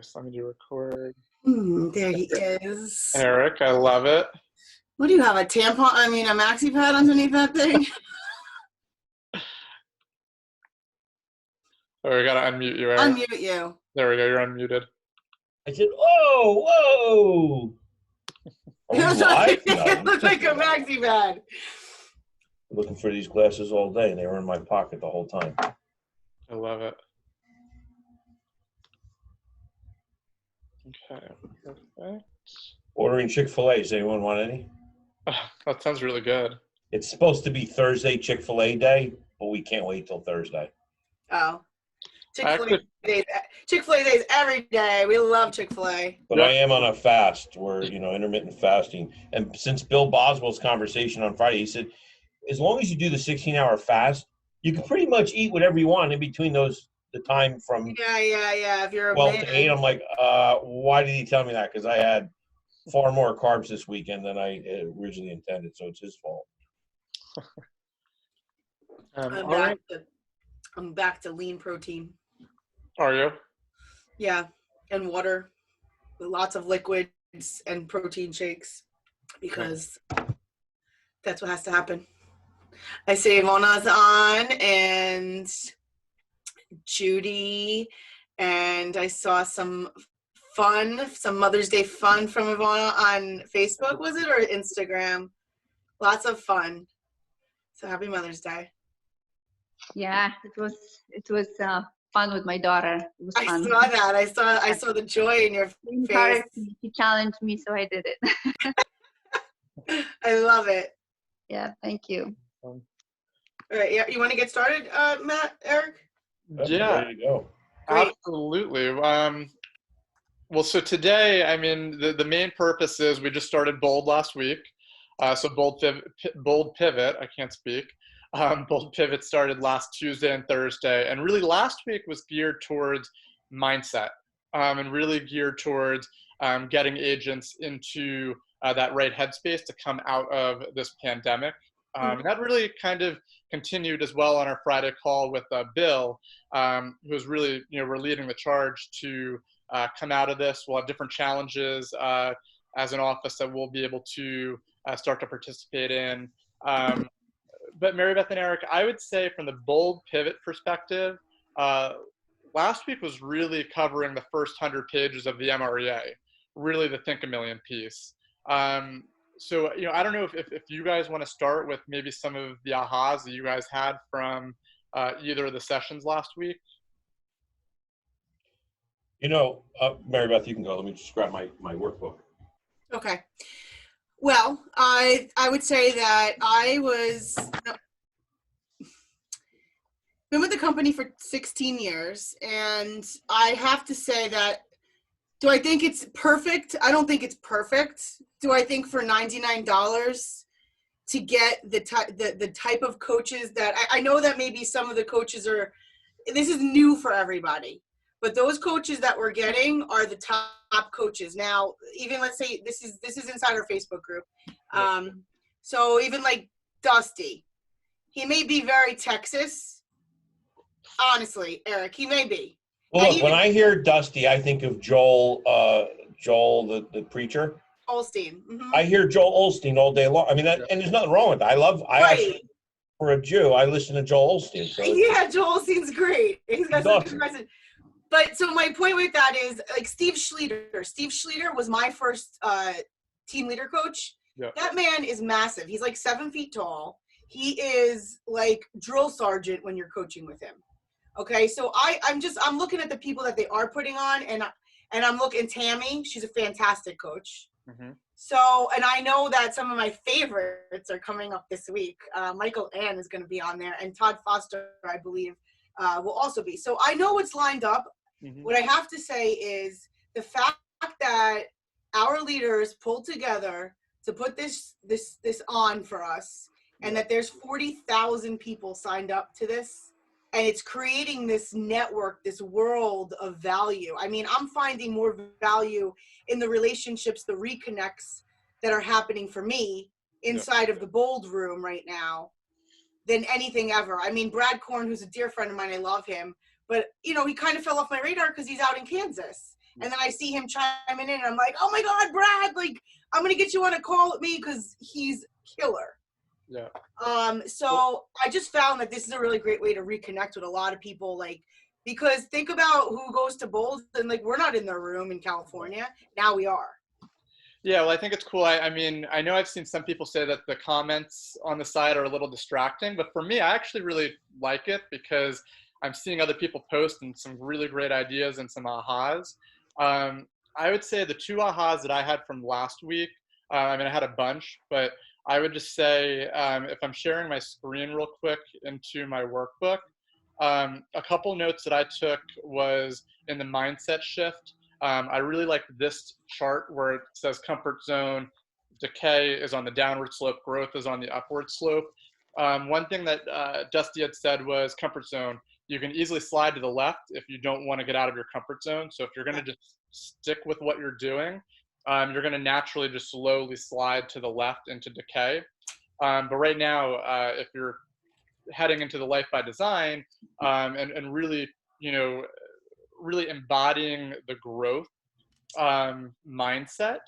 Nice. Let me do record. There he is. Eric, I love it. What do you have, a tampon? I mean, a maxi pad underneath that thing? Oh, we gotta unmute you, Eric. Unmute you. There we go. You're unmuted. I said, whoa. It looks like a maxi pad. Looking for these glasses all day, and they were in my pocket the whole time. I love it. Okay, perfect. Ordering Chick-fil-A. Does anyone want any? That sounds really good. It's supposed to be Thursday Chick-fil-A day, but we can't wait till Thursday. Oh. Chick-fil-A days every day. We love Chick-fil-A. But I am on a fast. We're, intermittent fasting. And since Bill Boswell's conversation on Friday, he said, as long as you do the 16-hour fast, you can pretty much eat whatever you want in between the time from If you're a 12 man. to 8. I'm like, why did he tell me that? Because I had far more carbs this weekend than I originally intended, so it's his fault. I'm back to lean protein. Are you? Yeah, and water, with lots of liquids and protein shakes, because that's what has to happen. I see Ivona's on, and Judy, and I saw some Mother's Day fun from Ivona on Facebook, was it, or Instagram? Lots of fun. So happy Mother's Day. Yeah, it was fun with my daughter. It was fun. I saw that. I saw the joy in your face. She challenged me, so I did it. I love it. Yeah, thank you. All right, yeah, you want to get started, Matt, Eric? Yeah, Ready to go. Absolutely. Well, so today, I mean, the main purpose is we just started Bold last week. So Bold Pivot, I can't speak. Bold Pivot started last Tuesday and Thursday. And really last week was geared towards mindset and really geared towards getting agents into that right headspace to come out of this pandemic. And that really kind of continued as well on our Friday call with Bill, who was really, we're leading the charge to come out of this. We'll have different challenges as an office that we'll be able to start to participate in. But Mary Beth and Eric, I would say from the Bold Pivot perspective, last week was really covering the first 100 pages of the MREA, really the Think a Million piece. So, I don't know if you guys want to start with maybe some of the ahas that you guys had from either of the sessions last week. Mary Beth, you can go. Let me just grab my workbook. Okay. Well, I would say that I been with the company for 16 years, and I have to say that, do I think it's perfect? I don't think it's perfect. Do I think for $99 to get the type of coaches that I know that maybe some of the coaches this is new for everybody, but those coaches that we're getting are the top coaches. Now, even let's say this is inside our Facebook group. So even like Dusty, he may be very Texas. Honestly, Eric, he may be. Well, look, when I hear Dusty, I think of Joel, the preacher. Osteen. Mm-hmm. I hear Joel Osteen all day long. I mean, and there's nothing wrong with that. Actually, for a Jew, I listen to Joel Osteen. So yeah, Joel Osteen's great. He's got some good message. But so my point with that is, like, Steve Schlueter. Steve Schlueter was my first team leader coach. Yeah. That man is massive. He's like 7 feet tall. He is like drill sergeant when you're coaching with him. Okay, so I'm looking at the people that they are putting on, and I'm looking. Tammy, she's a fantastic coach. Mm-hmm. So, and I know that some of my favorites are coming up this week. Michael Ann is going to be on there, and Todd Foster, I believe, will also be. So I know it's lined up. Mm-hmm. What I have to say is the fact that our leaders pulled together to put this on for us, and that there's 40,000 people signed up to this. And it's creating this network, this world of value. I mean, I'm finding more value in the relationships, the reconnects that are happening for me inside of the Bold room right now than anything ever. I mean, Brad Korn, who's a dear friend of mine, I love him. But, he kind of fell off my radar because he's out in Kansas. And then I see him chiming in, and I'm like, oh my God, Brad, like, I'm going to get you on a call with me because he's killer. Yeah. So I just found that this is a really great way to reconnect with a lot of people, like, because think about who goes to Bold, and like, we're not in their room in California. Now we are. Yeah, well, I think it's cool. I mean, I know I've seen some people say that the comments on the side are a little distracting, but for me, I actually really like it because I'm seeing other people post and some really great ideas and some ahas. I would say the 2 ahas that I had from last week, I mean, I had a bunch, but I would just say, if I'm sharing my screen real quick into my workbook, a couple notes that I took was in the mindset shift. I really like this chart where it says comfort zone, decay is on the downward slope, growth is on the upward slope. One thing that Dusty had said was comfort zone. You can easily slide to the left if you don't want to get out of your comfort zone. So if you're going to just stick with what you're doing, you're going to naturally just slowly slide to the left into decay. But right now, if you're heading into the life by design and really, really embodying the growth mindset,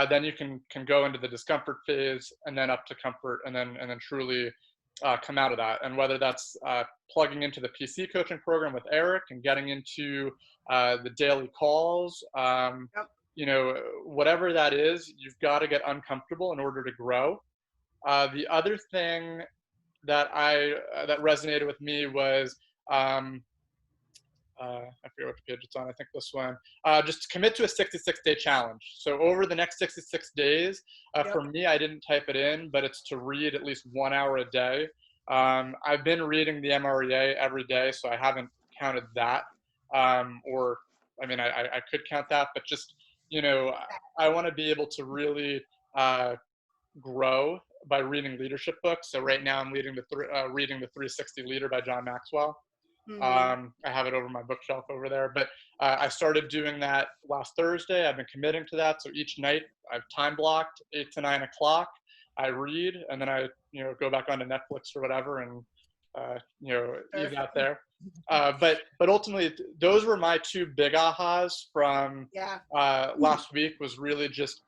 then you can go into the discomfort phase and then up to comfort and then truly come out of that. And whether that's plugging into the PC coaching program with Eric and getting into the daily calls, whatever that is, you've got to get uncomfortable in order to grow. The other thing that that resonated with me was I forget which page it's on. I think this one. Just commit to a 66-day challenge. So over the next 66 days, for me, I didn't type it in, but it's to read at least 1 hour a day. I've been reading the MREA every day, so I haven't counted that. Or, I mean, I could count that, but just, I want to be able to really grow by reading leadership books. So right now I'm reading the 360 Leader by John Maxwell. I have it over my bookshelf over there, but I started doing that last Thursday. I've been committing to that. So each night I've time blocked 8 to 9 o'clock. I read and then I, go back onto Netflix or whatever and, ease out there. But ultimately those were my 2 big ahas from last week. Was really just,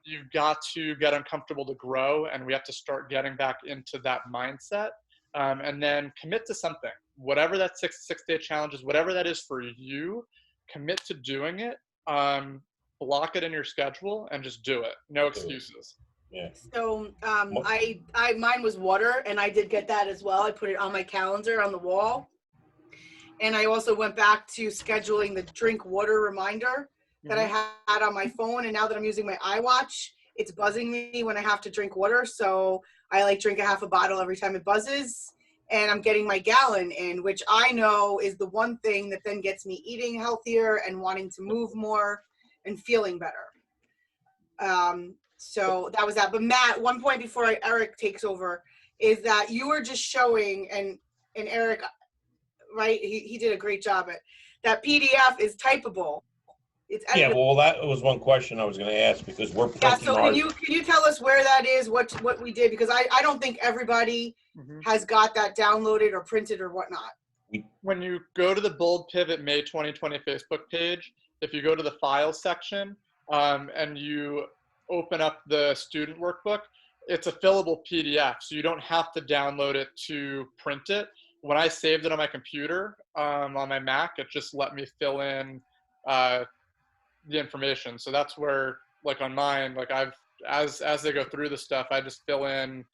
you've got to get uncomfortable to grow, and we have to start getting back into that mindset. And then commit to something, whatever that 66-day challenge is, whatever that is for you, commit to doing it, block it in your schedule and just do it. No excuses. Yeah. So mine was water, and I did get that as well. I put it on my calendar on the wall. And I also went back to scheduling the drink water reminder that I had on my phone. And now that I'm using my iWatch, it's buzzing me when I have to drink water. So I drink a half a bottle every time it buzzes, and I'm getting my gallon in, which I know is the one thing that then gets me eating healthier and wanting to move more and feeling better. So that was that. But Matt, one point before Eric takes over is that you were just showing, and Eric, right, he did a great job at that. PDF is typable. It's editable. Yeah, well, that was one question I was going to ask, because we're printing so can you tell us where that is, what we did, because I don't think everybody has got that downloaded or printed or whatnot. When you go to the Bold Pivot May 2020 Facebook page, if you go to the files section and you open up the student workbook, it's a fillable PDF, so you don't have to download it to print it. When I saved it on my computer, on my Mac, it just let me fill in the information. So that's where, on mine, as they go through the stuff, I just fill in,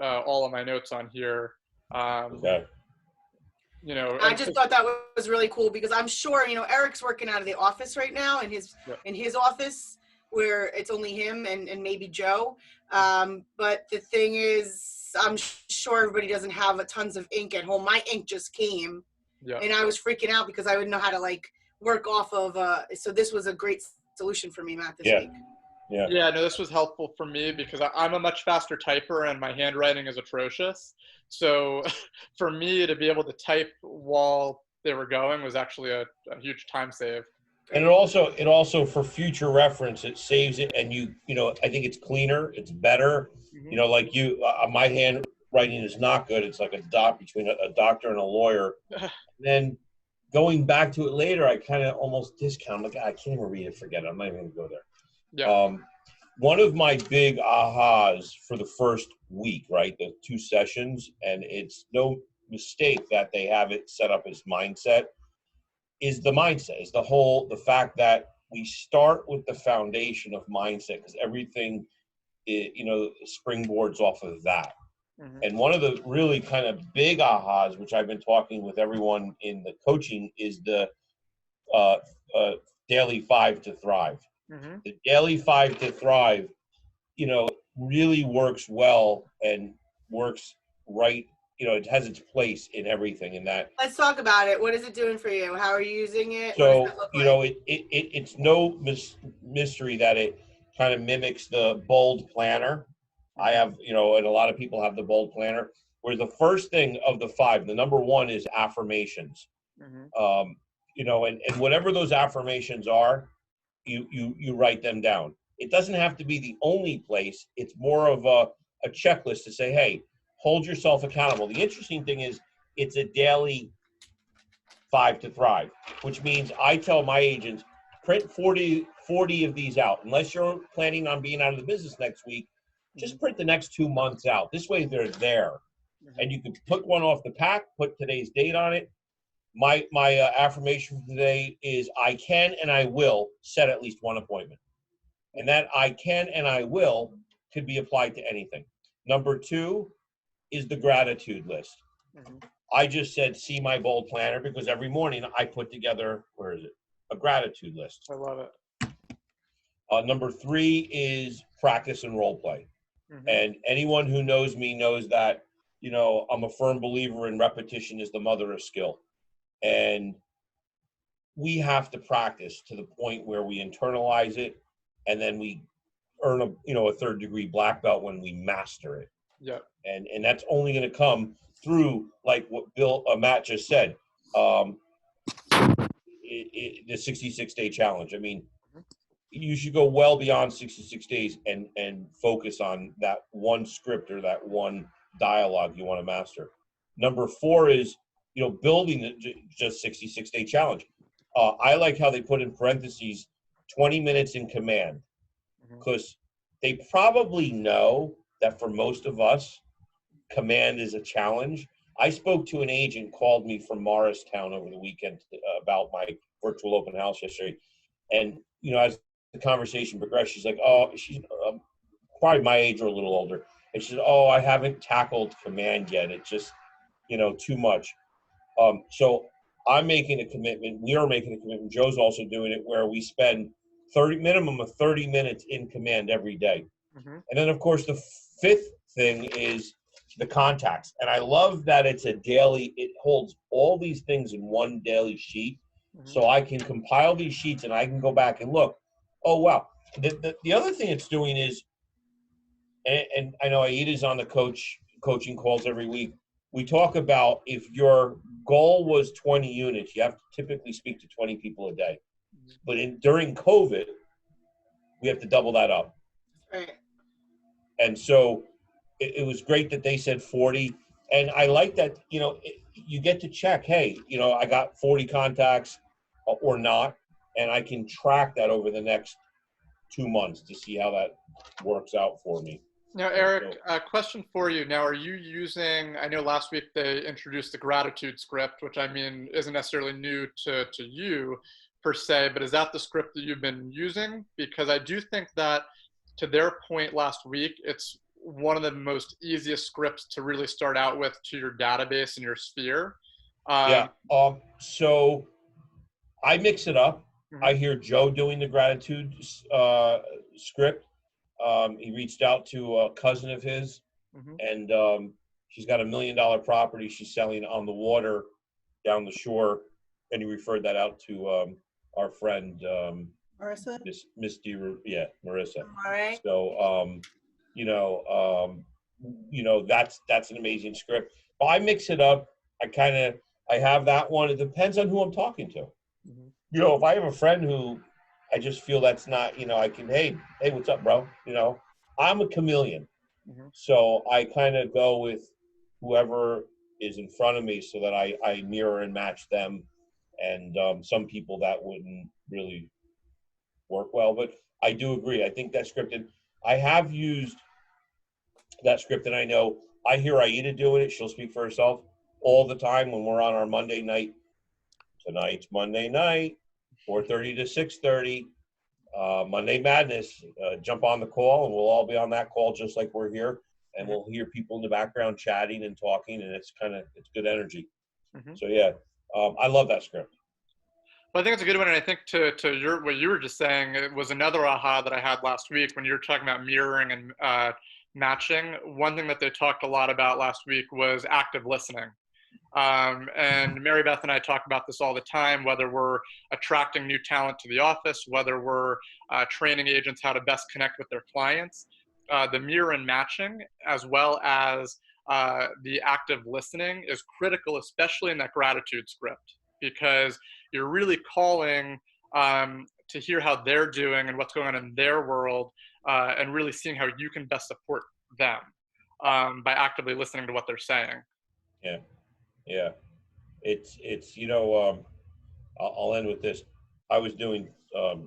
all of my notes on here. Okay. I just thought that was really cool, because I'm sure, Eric's working out of the office right now in his office, where it's only him and maybe Joe. But the thing is, I'm sure everybody doesn't have tons of ink at home. My ink just came, and I was freaking out because I wouldn't know how to work off of. So this was a great solution for me, Matt, this week. Yeah, no, this was helpful for me because I'm a much faster typer and my handwriting is atrocious. So for me to be able to type while they were going was actually a huge time save. And it also for future reference, it saves it, and I think it's cleaner, it's better. My handwriting is not good. It's like a dot between a doctor and a lawyer. Then going back to it later, I kind of almost discount. I'm like, I can't even read it. Forget it. I'm not even going to go there. Yeah. One of my big ahas for the first week, right, the 2 sessions, and it's no mistake that they have it set up as mindset, is the mindset, is the fact that we start with the foundation of mindset, because everything, springboards off of that. Mm-hmm. And one of the really kind of big ahas, which I've been talking with everyone in the coaching, is the daily 5 to thrive. Mm-hmm. The daily 5 to thrive, really works well and works right. It has its place in everything. In that, let's talk about it. What is it doing for you? How are you using it? So it's no mystery that it kind of mimics the bold planner. I have, and a lot of people have the bold planner, where the first thing of the 5, the number 1 is affirmations. Mm-hmm. And whatever those affirmations are, you write them down. It doesn't have to be the only place. It's more of a checklist to say, hey, hold yourself accountable. The interesting thing is it's a daily 5 to thrive, which means I tell my agents, print 40 of these out. Unless you're planning on being out of the business next week, just print the next 2 months out. This way they're there. And you can put one off the pack, put today's date on it. My affirmation for today is I can and I will set at least 1 appointment. And that I can and I will could be applied to anything. Number 2 is the gratitude list. Mm-hmm. I just said, see my bold planner, because every morning I put together, a gratitude list. I love it. Number 3 is practice and role play. Mm-hmm. And anyone who knows me knows that, I'm a firm believer in repetition is the mother of skill. And we have to practice to the point where we internalize it, and then we earn a 3rd degree black belt when we master it. Yeah. And that's only going to come through, like what Matt just said, the 66-day challenge. I mean, you should go well beyond 66 days and focus on that one script or that one dialogue you want to master. Number 4 is, building the just 66-day challenge. I like how they put in parentheses 20 minutes in command, because they probably know that for most of us, command is a challenge. I spoke to an agent, called me from Morristown over the weekend about my virtual open house yesterday. And, as the conversation progressed, she's like, she's probably my age or a little older. And she said, I haven't tackled command yet. It's just, too much. So I'm making a commitment. We are making a commitment. Joe's also doing it, where we spend minimum of 30 minutes in command every day. Mm-hmm. And then, of course, the 5th thing is the contacts. And I love that it's a daily, it holds all these things in one daily sheet. Mm-hmm. So I can compile these sheets and I can go back and look. Oh, wow. The other thing it's doing is, and I know Aida's on the coaching calls every week. We talk about, if your goal was 20 units, you have to typically speak to 20 people a day. But during COVID, we have to double that up. Right. And so it was great that they said 40. And I like that, you get to check, hey, I got 40 contacts or not. And I can track that over the next 2 months to see how that works out for me. Now, Eric, a question for you. Now, are you using, I know last week they introduced the gratitude script, which I mean isn't necessarily new to you per se, but is that the script that you've been using? Because I do think that, to their point last week, it's one of the most easiest scripts to really start out with to your database and your sphere. So I mix it up. Mm-hmm. I hear Joe doing the gratitude script. He reached out to a cousin of his, mm-hmm. and she's got $1 million property she's selling on the water down the shore, and he referred that out to our friend Marissa. Miss Marissa. All right. So that's an amazing script. But I mix it up. I have that one. It depends on who I'm talking to. Mm-hmm. If I have a friend who I just feel that's not, I can, hey, what's up, bro? I'm a chameleon. Mm-hmm. So I kind of go with whoever is in front of me so that I mirror and match them. And some people that wouldn't really work well, but I do agree. I think that scripted, I have used that script, and I know I hear Aida doing it. She'll speak for herself all the time when we're on our Monday night. Tonight's Monday night, 4:30 to 6:30, Monday Madness. Jump on the call, and we'll all be on that call just like we're here, and we'll hear people in the background chatting and talking, and it's good energy. So yeah, I love that script. Well, I think it's a good one, and I think to what you were just saying, it was another aha that I had last week when you were talking about mirroring and matching. One thing that they talked a lot about last week was active listening. And Mary Beth and I talk about this all the time, whether we're attracting new talent to the office, whether we're training agents how to best connect with their clients. The mirror and matching, as well as the active listening, is critical, especially in that gratitude script, because you're really calling to hear how they're doing and what's going on in their world, and really seeing how you can best support them by actively listening to what they're saying. Yeah, it's I'll end with this. I was doing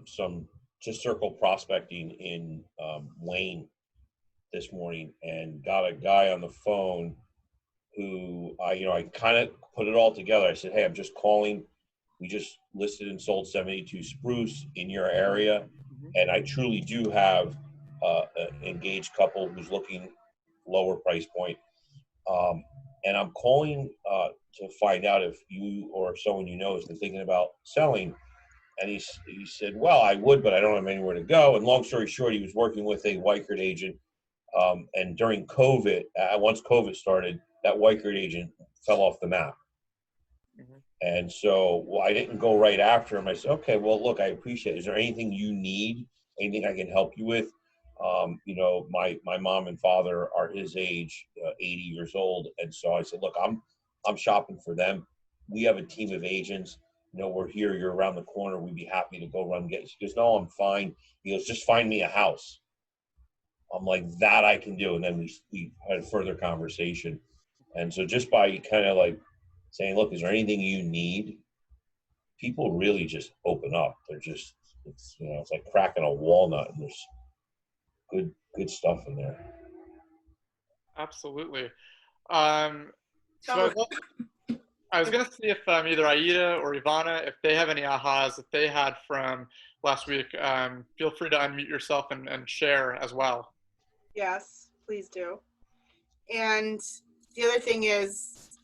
some just circle prospecting in Wayne this morning, and got a guy on the phone who I kind of put it all together. I said, hey, I'm just calling. We just listed and sold 72 spruce in your area, and I truly do have an engaged couple who's looking lower price point. And I'm calling to find out if you or someone you know has been thinking about selling. And he said, well, I would, but I don't have anywhere to go. And long story short, he was working with a Weichert agent. And during COVID, once COVID started, that Weichert agent fell off the map. And so I didn't go right after him. I said, okay, well, look, I appreciate it. Is there anything you need? Anything I can help you with? My mom and father are his age, 80 years old. And so I said, look, I'm shopping for them. We have a team of agents. We're here. You're around the corner. We'd be happy to go run and get you. He goes, no, I'm fine. He goes, just find me a house. I'm like, that I can do. And then we had a further conversation. And so just by kind of like saying, look, is there anything you need? People really just open up. They're just, it's like cracking a walnut, and there's good stuff in there. Absolutely. So I was going to see if either Aida or Ivana, if they have any ahas that they had from last week. Feel free to unmute yourself and share as well. Yes, please do. And the other thing is,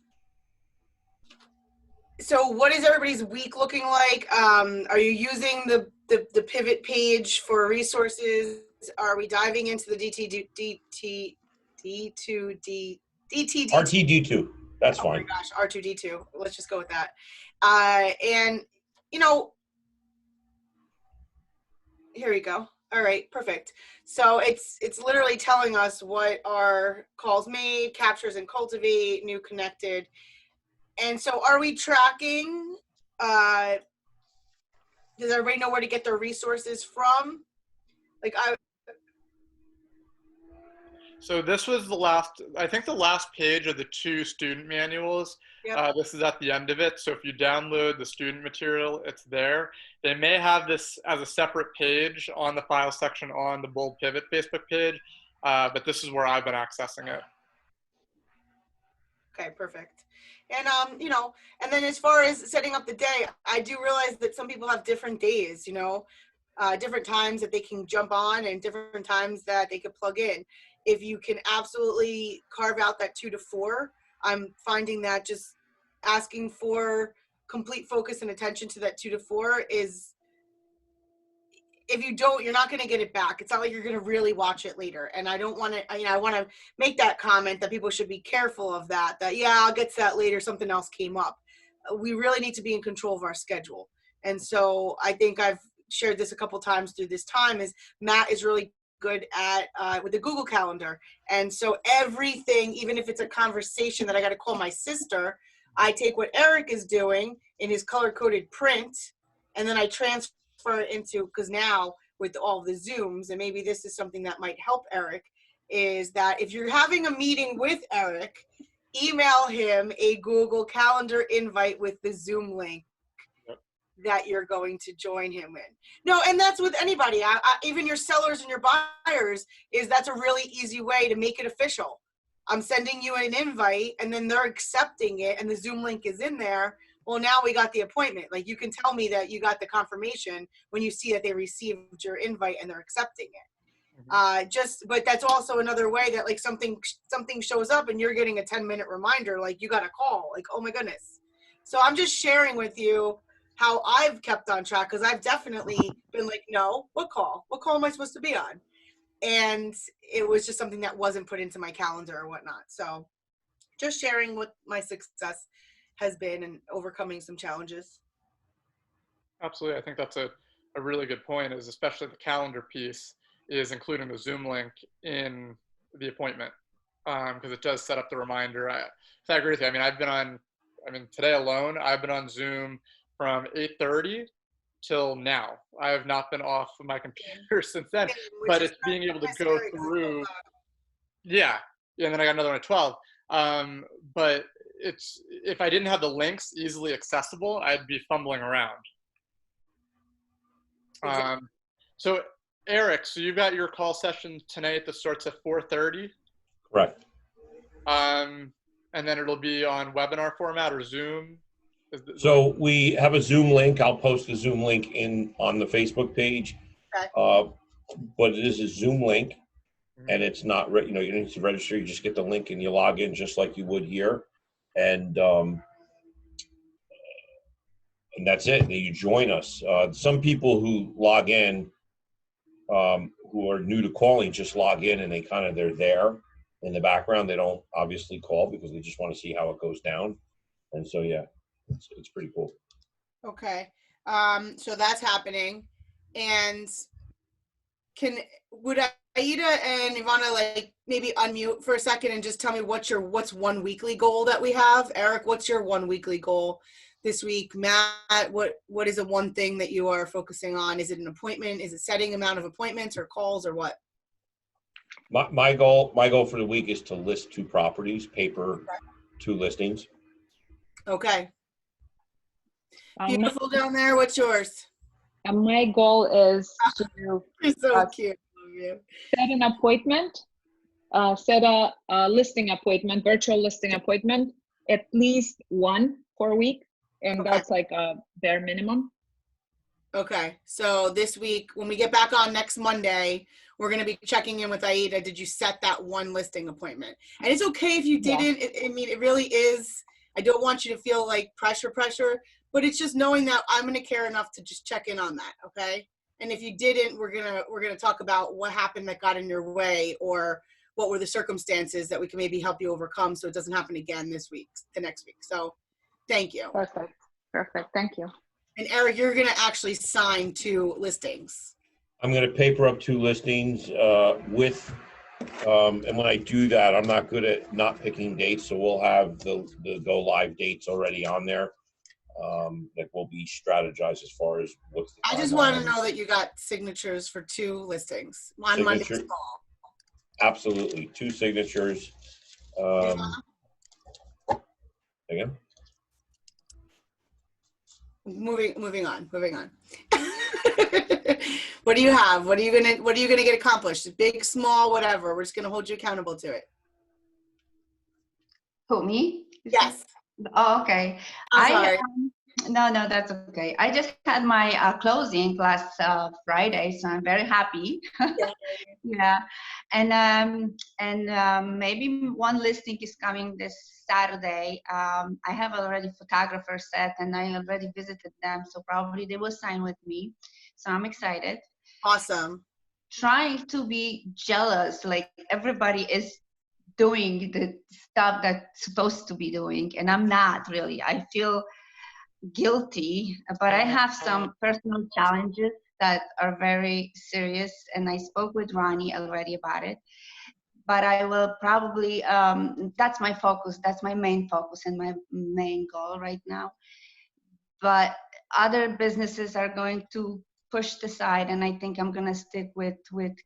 so what is everybody's week looking like? Are you using the pivot page for resources? Are we diving into the RTD2? That's fine. Oh my gosh, R2D2. Let's just go with that. And here we go. All right, perfect. So it's literally telling us what our calls made, captures and cultivate, new connected. And so are we tracking, does everybody know where to get their resources from? So this was the last page of the 2 student manuals. Yep. This is at the end of it. So if you download the student material, it's there. They may have this as a separate page on the file section on the Bold Pivot Facebook page, but this is where I've been accessing it. Okay, perfect. And, and then as far as setting up the day, I do realize that some people have different days, different times that they can jump on and different times that they could plug in. If you can absolutely carve out that 2 to 4, I'm finding that just asking for complete focus and attention to that 2 to 4 is, if you don't, you're not going to get it back. It's not like you're going to really watch it later. And I don't want to, I want to make that comment that people should be careful of that, yeah, I'll get to that later. Something else came up. We really need to be in control of our schedule. And so I think I've shared this a couple times through this time, is Matt is really good at with the Google Calendar. And so everything, even if it's a conversation that I got to call my sister, I take what Eric is doing in his color-coded print, and then I transfer it into, because now with all the Zooms, and maybe this is something that might help Eric, is that if you're having a meeting with Eric, email him a Google Calendar invite with the Zoom link. that you're going to join him in. No, and that's with anybody. Even your sellers and your buyers, that's a really easy way to make it official. I'm sending you an invite, and then they're accepting it, and the Zoom link is in there. Well, now we got the appointment. Like, you can tell me that you got the confirmation when you see that they received your invite and they're accepting it. But that's also another way that, like, something shows up and you're getting a 10-minute reminder, like, you got a call, like, oh my goodness. So I'm just sharing with you how I've kept on track, because I've definitely been like, no, what call am I supposed to be on? And it was just something that wasn't put into my calendar or whatnot. So just sharing what my success has been and overcoming some challenges. Absolutely. I think that's a really good point, is especially the calendar piece is including the Zoom link in the appointment, because it does set up the reminder. I agree with you. I mean, today alone, I've been on Zoom from 8:30 till now. I have not been off of my computer since then, but it's being able to go through. Yeah. And then I got another one at 12. But if I didn't have the links easily accessible, I'd be fumbling around. So Eric, so you've got your call session tonight that starts at 4:30? Correct. And then it'll be on webinar format or Zoom? So we have a Zoom link. I'll post the Zoom link on the Facebook page. Okay. But it is a Zoom link, and it's not, you don't need to register. You just get the link and you log in just like you would here. And that's it. And you join us. Some people who log in, who are new to calling, just log in and they're there in the background. They don't obviously call because they just want to see how it goes down. And so, yeah, it's pretty cool. Okay. So that's happening. And would Aida and Ivana like maybe unmute for a second and just tell me what's one weekly goal that we have? Eric, what's your one weekly goal this week? Matt, what is the one thing that you are focusing on? Is it an appointment? Is it setting amount of appointments or calls or what? My goal for the week is to list 2 properties, paper 2 listings. Okay. Beautiful down there. What's yours? My goal is to You're so cute. Love you. set an appointment, set a listing appointment, virtual listing appointment, at least 1 per week. And Okay. that's like a bare minimum. Okay. So this week, when we get back on next Monday, we're going to be checking in with Aida. Did you set that 1 listing appointment? And it's okay if you didn't. Yeah. It really is. I don't want you to feel like pressure, but it's just knowing that I'm going to care enough to just check in on that. Okay. And if you didn't, we're going to talk about what happened that got in your way, or what were the circumstances that we can maybe help you overcome so it doesn't happen again the next week. So thank you. Perfect. Thank you. And Eric, you're going to actually sign 2 listings. I'm going to paper up 2 listings and when I do that, I'm not good at not picking dates. So we'll have the go live dates already on there. That will be strategized as far as what's the I just want to know that you got signatures for 2 listings on Monday's call. Absolutely. 2 signatures. Again? Moving on. What do you have? What are you gonna get accomplished? Big, small, whatever. We're just gonna hold you accountable to it. Who, me? Yes. Oh, okay. I'm sorry. No, that's okay. I just had my closing last Friday, so I'm very happy. Yeah, and maybe 1 listing is coming this Saturday. I have already photographer set, and I already visited them, so probably they will sign with me. So I'm excited. Awesome. Trying to be jealous, like everybody is doing the stuff that's supposed to be doing, and I'm not really. I feel guilty, but I have some personal challenges that are very serious, and I spoke with Ronnie already about it. But I will probably, that's my focus, that's my main focus and my main goal right now. But other businesses are going to push the side, and I think I'm going to stick with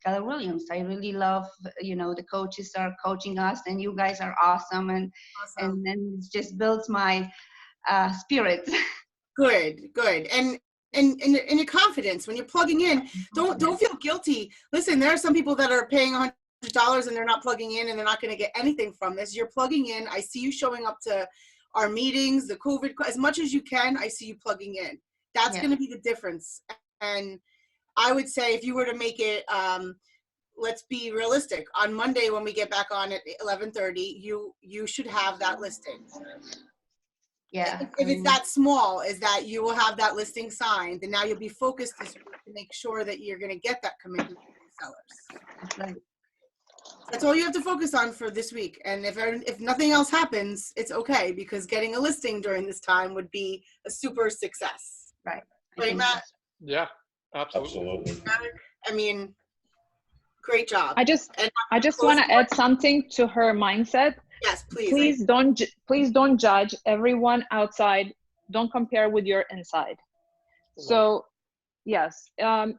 Keller Williams. I really love, the coaches are coaching us, and you guys are awesome, and it just builds my spirit. Good. And your confidence when you're plugging in, don't feel guilty. Listen, there are some people that are paying $100 and they're not plugging in and they're not going to get anything from this. You're plugging in. I see you showing up to our meetings, the COVID, as much as you can. I see you plugging in. That's going to be the difference. And I would say if you were to make it, let's be realistic. On Monday, when we get back on at 11:30, you should have that listing. Yeah. If it's that small, is that you will have that listing signed, and now you'll be focused this week to make sure that you're going to get that commitment from the sellers. That's all you have to focus on for this week. And if nothing else happens, it's okay, because getting a listing during this time would be a super success. Right. Right, Matt? Yeah, absolutely. I mean, great job. I just want to add something to her mindset. Yes, please. Please don't judge everyone outside. Don't compare with your inside. So yes,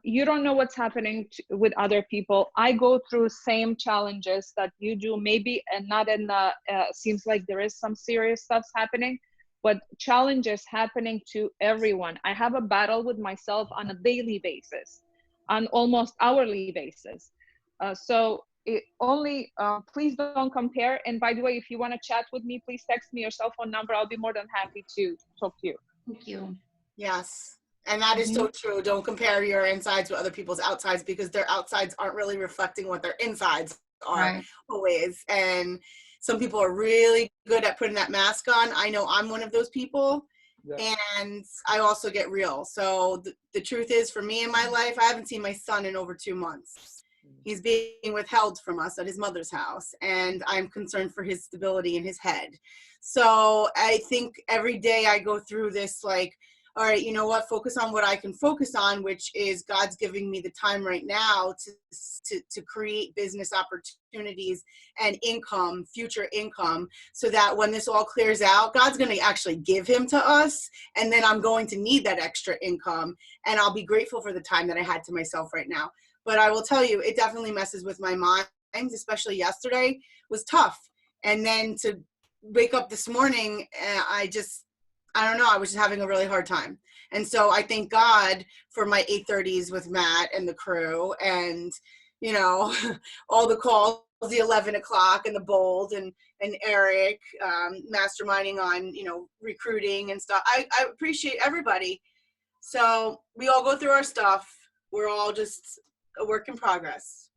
you don't know what's happening with other people. I go through same challenges that you do, maybe, and not in the, seems like there is some serious stuff happening, but challenges happening to everyone. I have a battle with myself on a daily basis, on almost hourly basis. Please don't compare. And by the way, if you want to chat with me, please text me your cell phone number. I'll be more than happy to talk to you. Thank you. Yes. And that is so true. Don't compare your insides with other people's outsides, because their outsides aren't really reflecting what their insides are always. And some people are really good at putting that mask on. I know I'm one of those people. Yeah. And I also get real. So the truth is, for me in my life, I haven't seen my son in over 2 months. He's being withheld from us at his mother's house, and I'm concerned for his stability in his head. So I think every day I go through this, like, all right, you know what, focus on what I can focus on, which is God's giving me the time right now to create business opportunities and income, future income, so that when this all clears out, God's going to actually give him to us, and then I'm going to need that extra income, and I'll be grateful for the time that I had to myself right now. But I will tell you, it definitely messes with my mind, especially yesterday was tough. And then to wake up this morning, I don't know, I was just having a really hard time. And so I thank God for my 8:30s with Matt and the crew, and, you know, all the calls, the 11 o'clock and the Bold and Eric masterminding on, you know, recruiting and stuff. I appreciate everybody. So we all go through our stuff. We're all just a work in progress.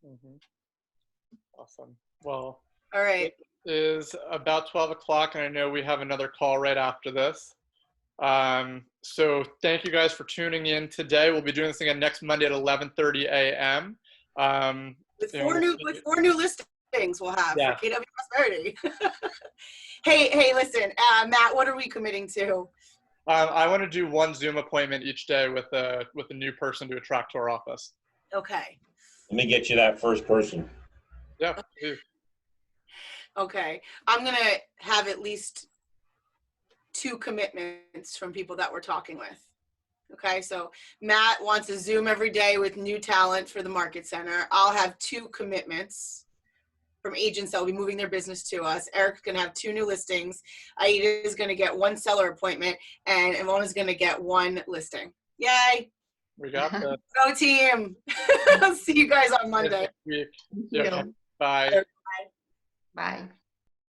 Awesome. Well, all right. It is about 12 o'clock, and I know we have another call right after this. So thank you guys for tuning in today. We'll be doing this again next Monday at 11:30 a.m. With four new listings we'll have for KW Prosperity. Hey, listen, Matt, what are we committing to? I want to do one Zoom appointment each day with a new person to attract to our office. Okay. Let me get you that first person. Yeah. Okay. I'm going to have at least 2 commitments from people that we're talking with. Okay. So Matt wants a Zoom every day with new talent for the Market Center. I'll have 2 commitments from agents that will be moving their business to us. Eric's going to have 2 new listings. Aida is going to get 1 seller appointment, and Imona's going to get 1 listing. Yay. We got this. Go team. I'll see you guys on Monday. Yeah. Bye. Bye.